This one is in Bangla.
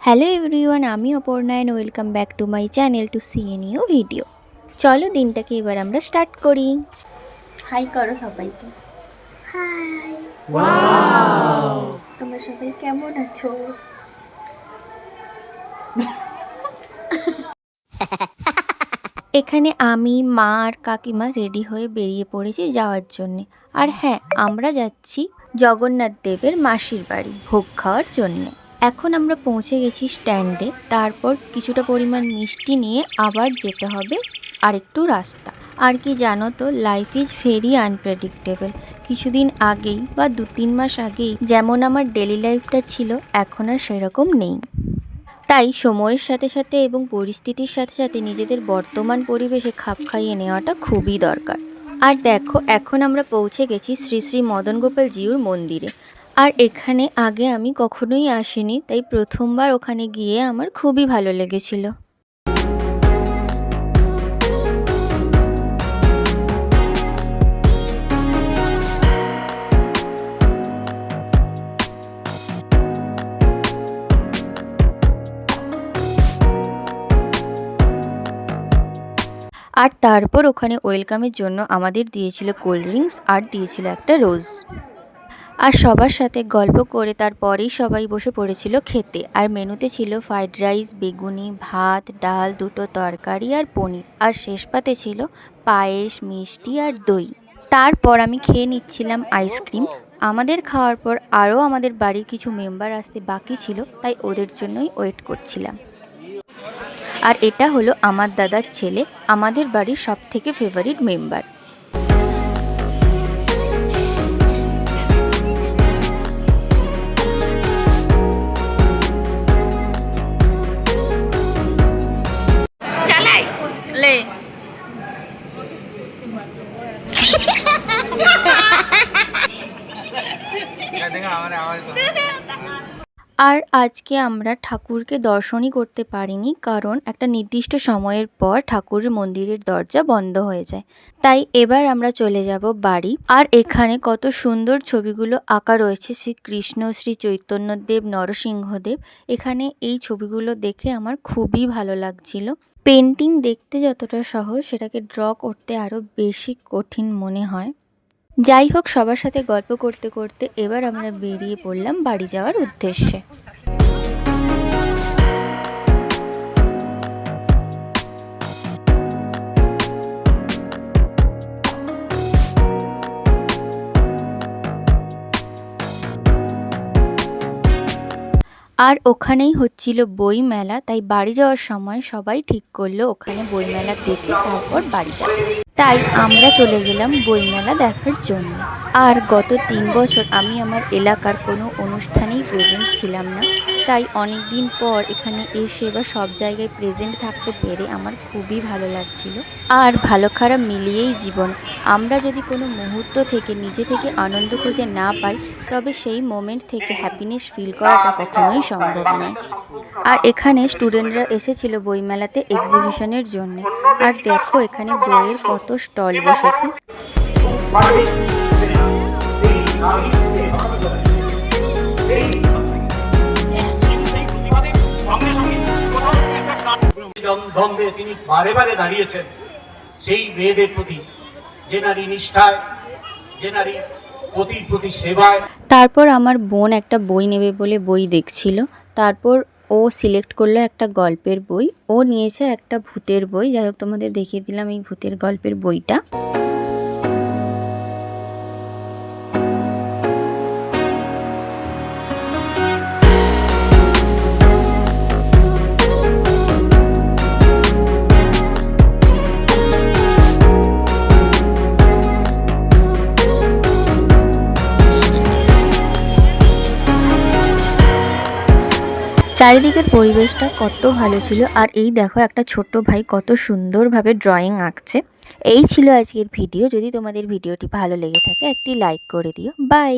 হ্যালো এভরিওয়ান, আমি Aparna and welcome back to my channel to see a new video. চলো দিনটাকে এবার আমরা স্টার্ট করি। হাই করো সবাইকে। হাই, ওয়াও, তোমরা সবাই কেমন আছো? এখানে আমি, মা আর কাকিমা রেডি হয়ে বেরিয়ে পড়েছি যাওয়ার জন্যে। আর হ্যাঁ, আমরা যাচ্ছি জগন্নাথ দেবের মাসির বাড়ি ভোগ খাওয়ার জন্যে। এখন আমরা পৌঁছে গেছি স্ট্যান্ডে। তারপর কিছুটা পরিমাণ মিষ্টি নিয়ে আবার যেতে হবে আরেকটু রাস্তা। আর কি জানো তো, লাইফ ইজ ভেরি আনপ্রেডিক্টেবল। কিছুদিন আগেই বা 2-3 মাস আগেই যেমন আমার ডেলি লাইফটা ছিল, এখন আর সেরকম নেই। তাই সময়ের সাথে সাথে এবং পরিস্থিতির সাথে সাথে নিজেদের বর্তমান পরিবেশে খাপ খাইয়ে নেওয়াটা খুবই দরকার। আর দেখো, এখন আমরা পৌঁছে গেছি শ্রী শ্রী মদন গোপাল জিউর মন্দিরে। আর এখানে আগে আমি কখনোই আসিনি, তাই প্রথমবার ওখানে গিয়ে আমার খুবই ভালো লেগেছিল। আর তারপর ওখানে ওয়েলকামের জন্য আমাদের দিয়েছিল কোল্ড ড্রিঙ্কস আর দিয়েছিল একটা রোজ। আর সবার সাথে গল্প করে তারপরেই সবাই বসে পড়েছিল খেতে। আর মেনুতে ছিল ফ্রাইড রাইস, বেগুনি, ভাত, ডাল, 2টো তরকারি আর পনির। আর শেষ পাতে ছিল পায়েস, মিষ্টি আর দই। তারপর আমি খেয়ে নিচ্ছিলাম আইসক্রিম। আমাদের খাওয়ার পর আরও আমাদের বাড়ির কিছু মেম্বার আসতে বাকি ছিল, তাই ওদের জন্যই ওয়েট করছিলাম। আর এটা হলো আমার দাদার ছেলে, আমাদের বাড়ির সবথেকে ফেভারিট মেম্বার। আর আজকে আমরা ঠাকুরকে দর্শনই করতে পারিনি, কারণ একটা নির্দিষ্ট সময়ের পর ঠাকুরের মন্দিরের দরজা বন্ধ হয়ে যায়। তাই এবার আমরা চলে যাব বাড়ি। আর এখানে কত সুন্দর ছবিগুলো আঁকা রয়েছে, শ্রী কৃষ্ণ, শ্রী চৈতন্যদেব, নরসিংহদেব। এখানে এই ছবিগুলো দেখে আমার খুবই ভালো লাগছিল। পেন্টিং দেখতে যতটা সহজ, সেটাকে ড্র করতে আরও বেশি কঠিন মনে হয়। যাই হোক, সবার সাথে গল্প করতে করতে এবার আমরা বেরিয়ে পড়লাম বাড়ি যাওয়ার উদ্দেশ্যে। আর ওখানেই হচ্ছিল বই মেলা, তাই বাড়ি যাওয়ার সময় সবাই ঠিক করলো ওখানে বই মেলা দেখে তারপর বাড়ি যাবে। তাই আমরা চলে গেলাম বইমেলা দেখার জন্য। আর গত 3 বছর আমি আমার এলাকার কোনো অনুষ্ঠানেই প্রেজেন্ট ছিলাম না, তাই অনেক দিন পর এখানে এসে বা সব জায়গায় প্রেজেন্ট থাকতে পেরে আমার খুবই ভালো লাগছিল। আর ভালো খারাপ মিলিয়েই জীবন। আমরা যদি কোনো মুহূর্ত থেকে নিজে থেকে আনন্দ খুঁজে না পাই, তবে সেই মোমেন্ট থেকে হ্যাপিনেস ফিল করাটা কখনোই সম্ভব নয়। আর এখানে স্টুডেন্টরা এসেছিল বইমেলাতে এক্সিবিশনের জন্য। আর দেখো এখানে বইয়ের কত স্টল বসেছে। তিনি বারে বারে দাঁড়িয়েছেন সেই মেয়েদের প্রতি, যে নারী নিষ্ঠায়, যে নারী পতির প্রতি সেবায়। তারপর আমার বোন একটা বই নেবে বলে বই দেখছিল। তারপর ও সিলেক্ট করলো একটা গল্পের বই, ও নিয়েছে একটা ভূতের বই। যাই হোক, তোমাদের দেখিয়ে দিলাম এই ভূতের গল্পের বইটা। চারিদিকের পরিবেশটা কত ভালো ছিল। আর এই দেখো, একটা ছোট্ট ভাই কত সুন্দরভাবে ড্রয়িং আঁকছে। এই ছিল আজকের ভিডিও। যদি তোমাদের ভিডিওটি ভালো লেগে থাকে, একটি লাইক করে দিও। বাই।